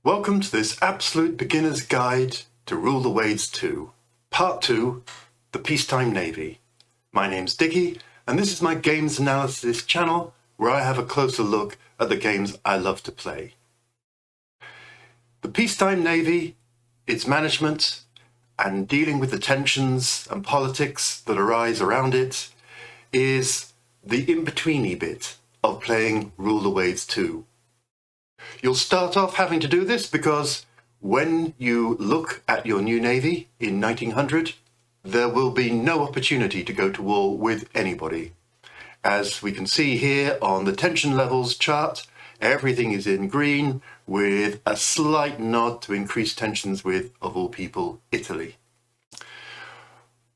Welcome to this absolute beginner's guide to Rule the Waves 2, Part 2, the Peacetime Navy. My name's Dickie, and this is my games analysis channel where I have a closer look at the games I love to play. The Peacetime Navy, its management, and dealing with the tensions and politics that arise around it is the in-betweeny bit of playing Rule the Waves 2. You'll start off having to do this because when you look at your new navy in 1900, there will be no opportunity to go to war with anybody. As we can see here on the tension levels chart, everything is in green with a slight nod to increased tensions with, of all people, Italy.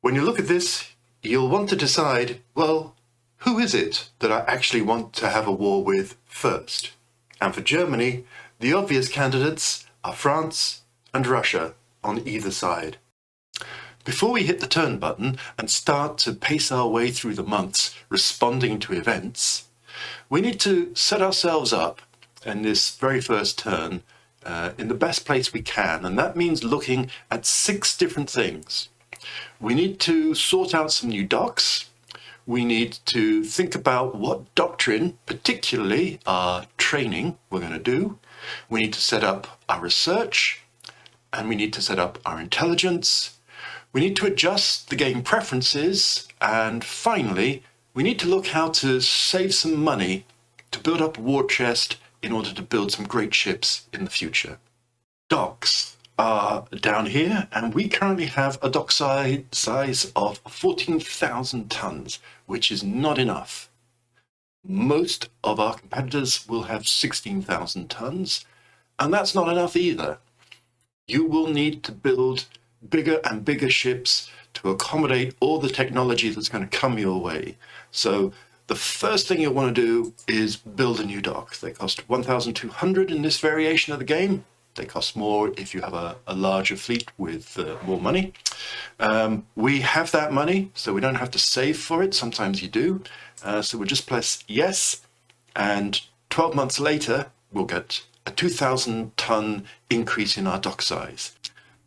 When you look at this, you'll want to decide, well, who is it that I actually want to have a war with first? And for Germany, the obvious candidates are France and Russia on either side. Before we hit the turn button and start to pace our way through the months responding to events, we need to set ourselves up in this very first turn in the best place we can, and that means looking at 6 different things. We need to sort out some new docks. We need to think about what doctrine, particularly our training, we're going to do. We need to set up our research, and we need to set up our intelligence. We need to adjust the game preferences, and finally, we need to look how to save some money to build up a war chest in order to build some great ships in the future. Docks are down here, and we currently have a dock size of 14,000 tons, which is not enough. Most of our competitors will have 16,000 tons, and that's not enough either. You will need to build bigger and bigger ships to accommodate all the technology that's going to come your way. So the first thing you'll want to do is build a new dock. They cost 1,200 in this variation of the game. They cost more if you have a larger fleet with more money. We have that money, so we don't have to save for it. Sometimes you do. So we'll just press yes, and 12 months later, we'll get a 2,000-ton increase in our dock size.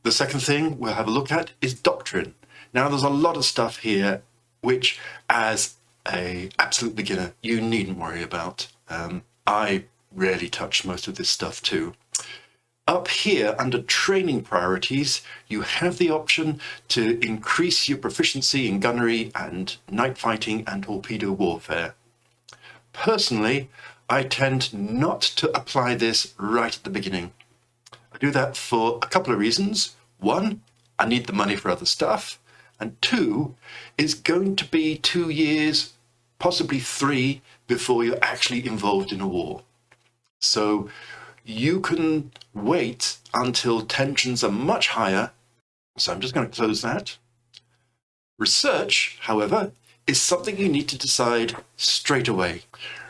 The second thing we'll have a look at is Doctrine. Now, there's a lot of stuff here which, as an absolute beginner, you needn't worry about. I rarely touch most of this stuff too. Up here, under training priorities, you have the option to increase your proficiency in gunnery and night fighting and torpedo warfare. Personally, I tend not to apply this right at the beginning. I do that for a couple of reasons. 1, I need the money for other stuff. And 2, it's going to be 2 years, possibly 3, before you're actually involved in a war. So you can wait until tensions are much higher. So I'm just going to close that. Research, however, is something you need to decide straight away.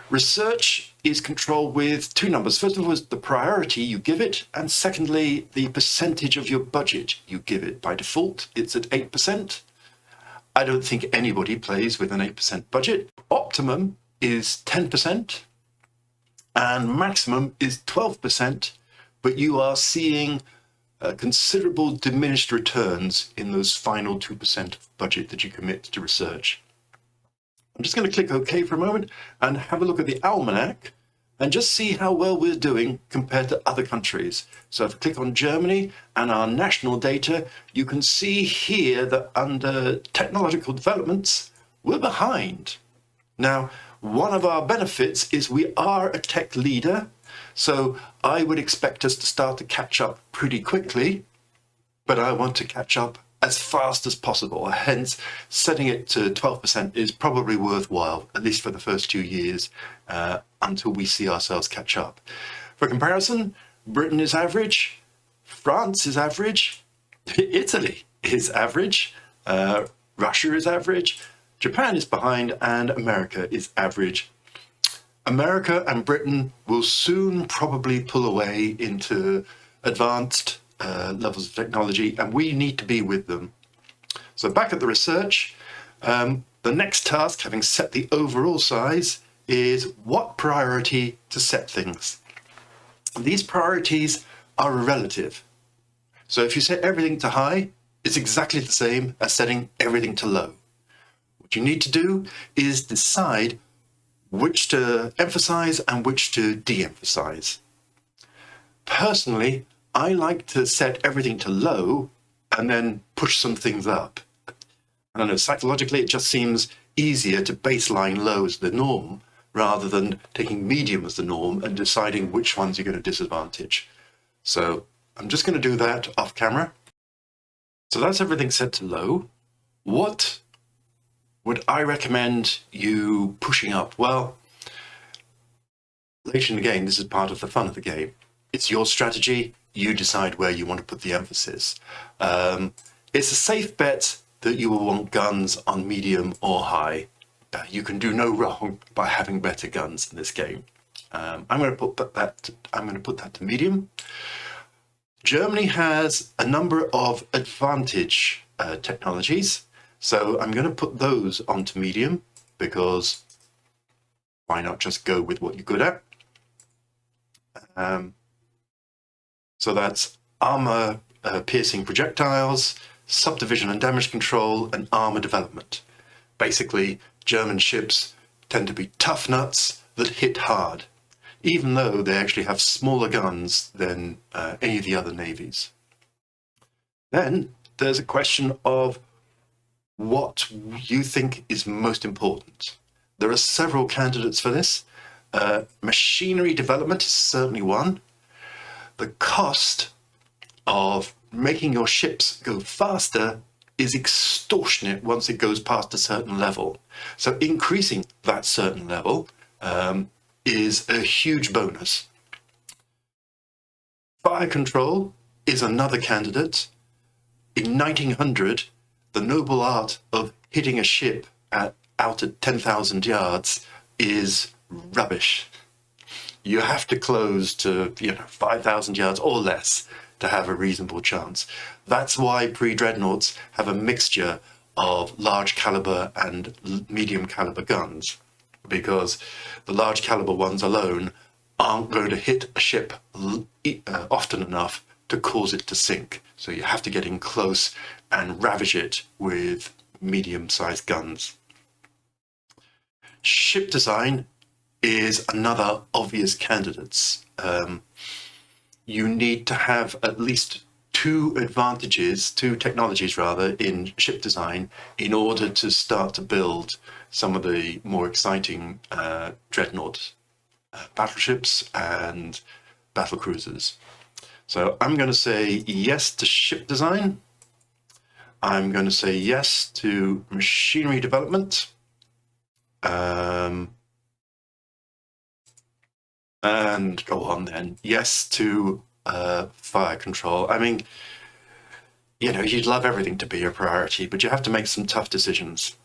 Research is controlled with 2 numbers. First of all, is the priority you give it, and secondly, the percentage of your budget you give it. By default, it's at 8%. I don't think anybody plays with an 8% budget. Optimum is 10%. And maximum is 12%, but you are seeing considerable diminished returns in those final 2% of budget that you commit to research. I'm just going to click OK for a moment and have a look at the almanac and just see how well we're doing compared to other countries. So if I click on Germany and our national data, you can see here that under technological developments, we're behind. Now, one of our benefits is we are a tech leader, so I would expect us to start to catch up pretty quickly, but I want to catch up as fast as possible. Hence, setting it to 12% is probably worthwhile, at least for the first 2 years, until we see ourselves catch up. For comparison, Britain is average, France is average, Italy is average, Russia is average, Japan is behind, and America is average. America and Britain will soon probably pull away into advanced levels of technology, and we need to be with them. So back at the research, the next task, having set the overall size, is what priority to set things. These priorities are a relative. So if you set everything to high, it's exactly the same as setting everything to low. What you need to do is decide which to emphasize and which to de-emphasize. Personally, I like to set everything to low and then push some things up. I don't know, psychologically, it just seems easier to baseline low as the norm rather than taking medium as the norm and deciding which ones you're going to disadvantage. So I'm just going to do that off camera. So that's everything set to low. What would I recommend you pushing up? Well, later in the game, this is part of the fun of the game. It's your strategy. You decide where you want to put the emphasis. It's a safe bet that you will want guns on medium or high. You can do no wrong by having better guns in this game. I'm going to put that to medium. Germany has a number of advantage technologies, so I'm going to put those onto medium because why not just go with what you're good at? So that's armor piercing projectiles, subdivision and damage control, and armor development. Basically, German ships tend to be tough nuts that hit hard, even though they actually have smaller guns than any of the other navies. Then there's a question of what you think is most important. There are several candidates for this. Machinery development is certainly one. The cost of making your ships go faster is extortionate once it goes past a certain level. So increasing that certain level is a huge bonus. Fire control is another candidate. In 1900, the noble art of hitting a ship out at 10,000 yards is rubbish. You have to close to 5,000 yards or less to have a reasonable chance. That's why pre-dreadnoughts have a mixture of large caliber and medium caliber guns, because the large caliber ones alone aren't going to hit a ship often enough to cause it to sink. So you have to get in close and ravage it with medium-sized guns. Ship design is another obvious candidate. You need to have at least two technologies rather, in ship design in order to start to build some of the more exciting dreadnought battleships and battle cruisers. So I'm going to say yes to ship design. I'm going to say yes to machinery development. And go on then. Yes to fire control. I mean, you'd love everything to be a priority, but you have to make some tough decisions.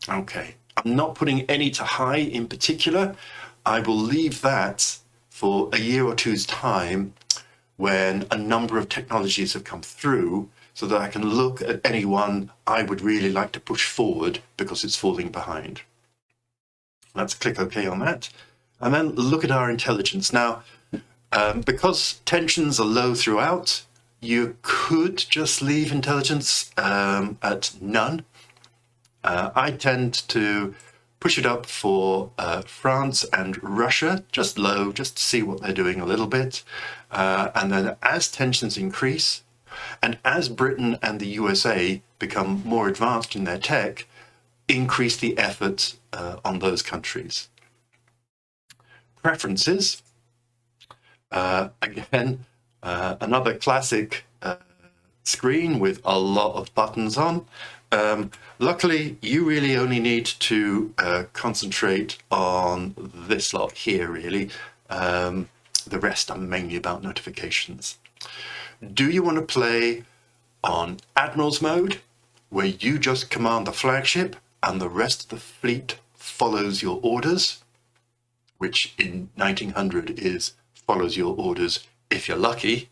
Okay, I'm not putting any to high in particular. I will leave that for a year or two's time when a number of technologies have come through so that I can look at any one I would really like to push forward because it's falling behind. Let's click OK on that. And then look at our intelligence. Now, because tensions are low throughout, you could just leave intelligence at none. I tend to push it up for France and Russia, just low, just to see what they're doing a little bit. And then as tensions increase, and as Britain and the USA become more advanced in their tech, increase the effort on those countries. Preferences. Again, another classic screen with a lot of buttons on. Luckily, you really only need to concentrate on this lot here, really. The rest are mainly about notifications. Do you want to play on Admiral's mode, where you just command the flagship and the rest of the fleet follows your orders, which in 1900 is follows your orders if you're lucky?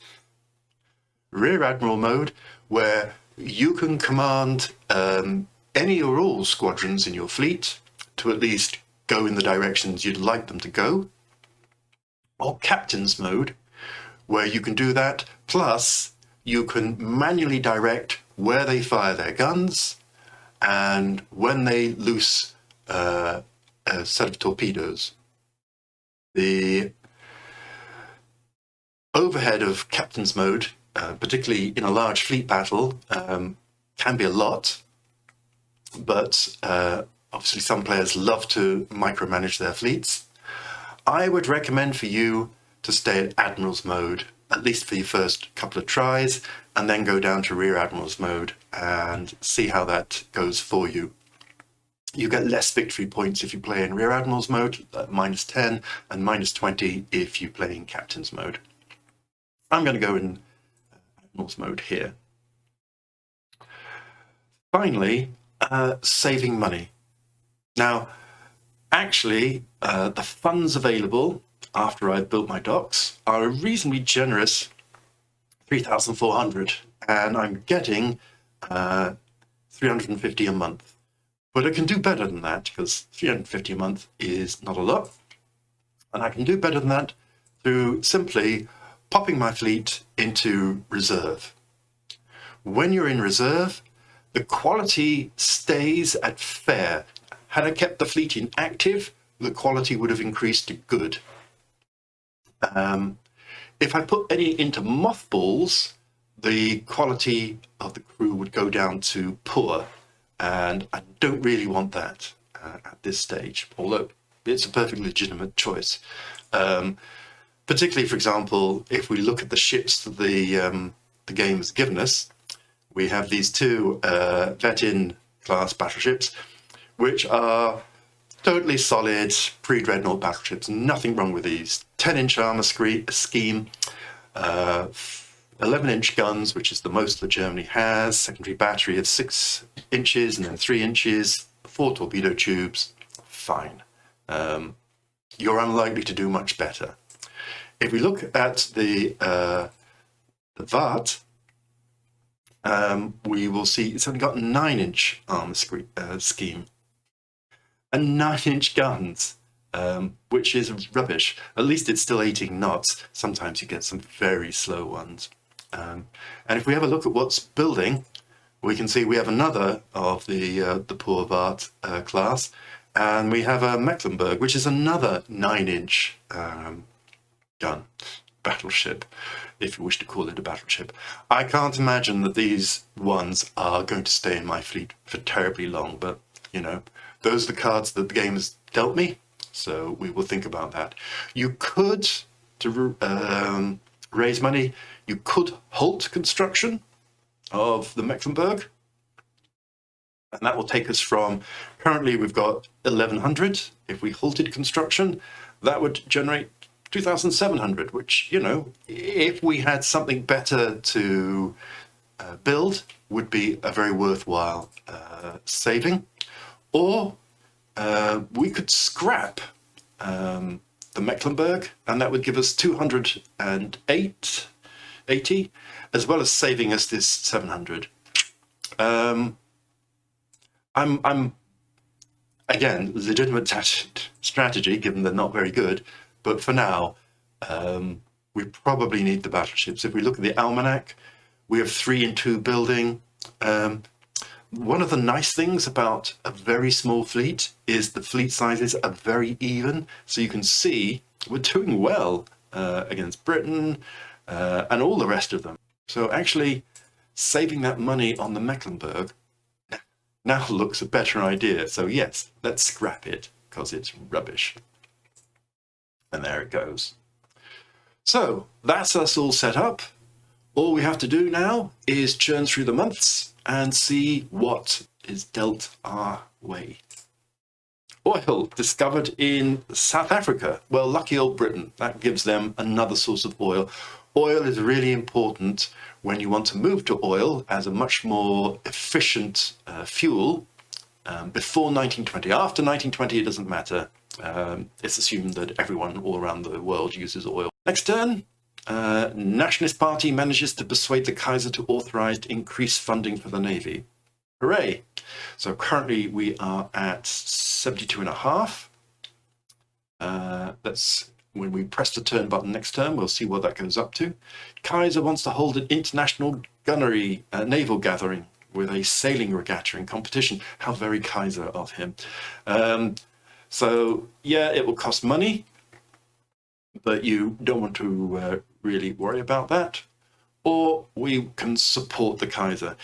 Rear Admiral mode, where you can command any or all squadrons in your fleet to at least go in the directions you'd like them to go. Or Captain's mode, where you can do that. Plus, you can manually direct where they fire their guns and when they loose a set of torpedoes. The overhead of captain's mode, particularly in a large fleet battle, can be a lot, but obviously some players love to micromanage their fleets. I would recommend for you to stay at Admiral's mode, at least for your first couple of tries, and then go down to Rear Admiral's mode and see how that goes for you. You get less victory points if you play in Rear Admiral's mode, -10, and -20 if you play in Captain's mode. I'm going to go in Admiral's mode here. Finally, saving money. Now, actually, the funds available after I've built my docks are a reasonably generous 3,400, and I'm getting 350 a month. But I can do better than that, because 350 a month is not a lot. And I can do better than that through simply popping my fleet into reserve. When you're in reserve, the quality stays at fair. Had I kept the fleet in active, the quality would have increased to good. If I put any into mothballs, the quality of the crew would go down to poor. And I don't really want that at this stage, although it's a perfectly legitimate choice. Particularly, for example, if we look at the ships that the game has given us, we have these two Vet-in class battleships, which are totally solid pre-dreadnought battleships. Nothing wrong with these. 10-inch armor scheme, 11-inch guns, which is the most that Germany has, secondary battery of 6 inches and then 3 inches, 4 torpedo tubes. Fine. You're unlikely to do much better. If we look at the VAT, we will see it's only got 9-inch armor scheme and 9-inch guns, which is rubbish. At least it's still 18 knots. Sometimes you get some very slow ones. And if we have a look at what's building, we can see we have another of the poor VAT class, and we have a Mecklenburg, which is another 9-inch gun battleship, if you wish to call it a battleship. I can't imagine that these ones are going to stay in my fleet for terribly long, but you know, those are the cards that the game has dealt me, so we will think about that. You could, to raise money, you could halt construction of the Mecklenburg, and that will take us from, currently we've got 1,100. If we halted construction, that would generate 2,700, which, you know, if we had something better to build, would be a very worthwhile saving. Or we could scrap the Mecklenburg, and that would give us 280, as well as saving us this 700. I'm again, legitimate strategy, given they're not very good, but for now, we probably need the battleships. If we look at the almanac, we have 3 in 2 building. One of the nice things about a very small fleet is the fleet sizes are very even, so you can see we're doing well against Britain and all the rest of them. So actually saving that money on the Mecklenburg now looks a better idea. So yes, let's scrap it because it's rubbish. And there it goes. So that's us all set up. All we have to do now is churn through the months and see what is dealt our way. Oil discovered in South Africa. Well, lucky old Britain. That gives them another source of oil. Oil is really important when you want to move to oil as a much more efficient fuel before 1920. After 1920, it doesn't matter. It's assumed that everyone all around the world uses oil. Next turn, Nationalist Party manages to persuade the Kaiser to authorize increased funding for the Navy. Hooray! So currently we are at 72.5. Let's when we press the turn button next turn, we'll see what that goes up to. Kaiser wants to hold an international gunnery naval gathering with a sailing regatta in competition. How very Kaiser of him. So yeah, it will cost money, but you don't want to really worry about that. Or we can support the Kaiser.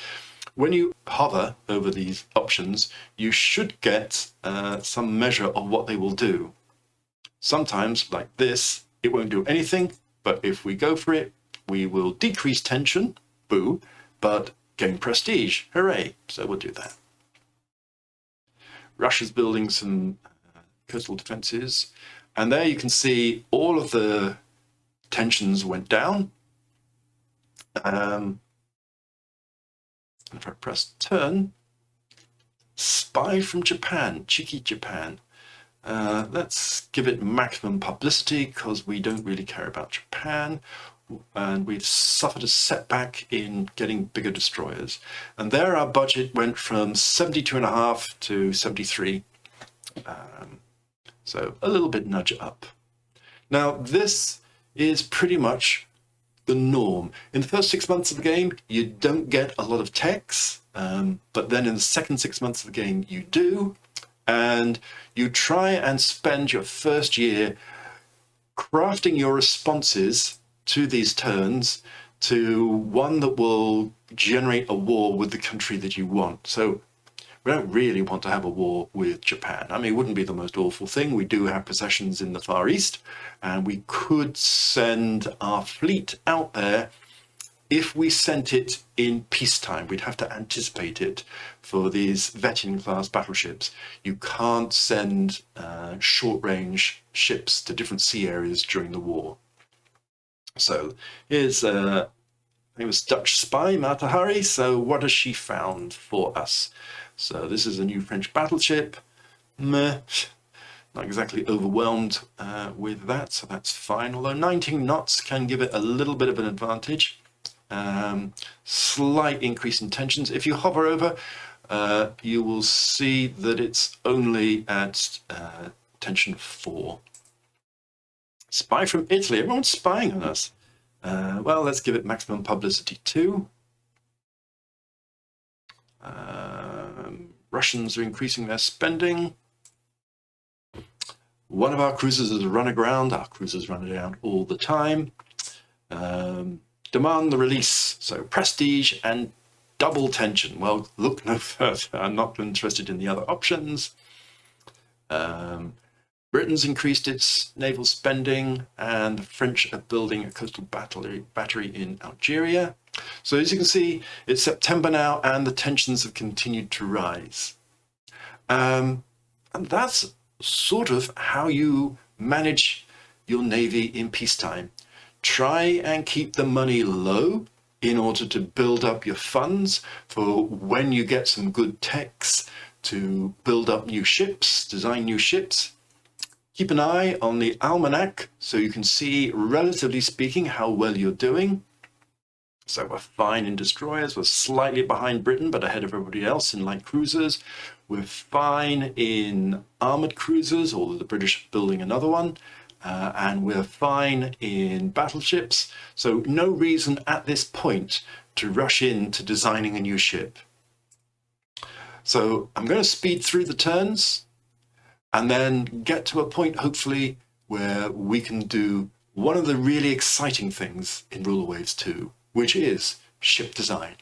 When you hover over these options, you should get some measure of what they will do. Sometimes, like this, it won't do anything, but if we go for it, we will decrease tension, boo, but gain prestige, hooray. So we'll do that. Russia's building some coastal defenses, and there you can see all of the tensions went down. If I press turn, spy from Japan, cheeky Japan. Let's give it maximum publicity because we don't really care about Japan, and we've suffered a setback in getting bigger destroyers. And there our budget went from 72.5 to 73. So a little bit nudge up. Now this is pretty much the norm. In the first 6 months of the game, you don't get a lot of techs, but then in the second 6 months of the game, you do. And you try and spend your first year crafting your responses to these turns to one that will generate a war with the country that you want. So we don't really want to have a war with Japan. I mean, it wouldn't be the most awful thing. We do have possessions in the Far East, and we could send our fleet out there. If we sent it in peacetime, we'd have to anticipate it for these Vettin class battleships. You can't send short-range ships to different sea areas during the war. So here's a famous Dutch spy, Mata Hari. So what has she found for us? So this is a new French battleship. Meh, not exactly overwhelmed with that, so that's fine. Although 19 knots can give it a little bit of an advantage. Slight increase in tensions. If you hover over, you will see that it's only at tension 4. Spy from Italy. Everyone's spying on us. Well, let's give it maximum publicity too. Russians are increasing their spending. One of our cruisers has run aground. Our cruisers run aground all the time. Demand the release. So prestige and double tension. Well, look no further. I'm not interested in the other options. Britain's increased its naval spending, and the French are building a coastal battery in Algeria. So as you can see, it's September now, and the tensions have continued to rise. And that's sort of how you manage your navy in peacetime. Try and keep the money low in order to build up your funds for when you get some good techs to build up new ships, design new ships. Keep an eye on the almanac so you can see, relatively speaking, how well you're doing. So we're fine in destroyers, we're slightly behind Britain, but ahead of everybody else in light cruisers. We're fine in armoured cruisers, although the British are building another one. And we're fine in battleships. So no reason at this point to rush into designing a new ship. So I'm going to speed through the turns and then get to a point, hopefully, where we can do one of the really exciting things in Ruler Waves 2, which is ship design.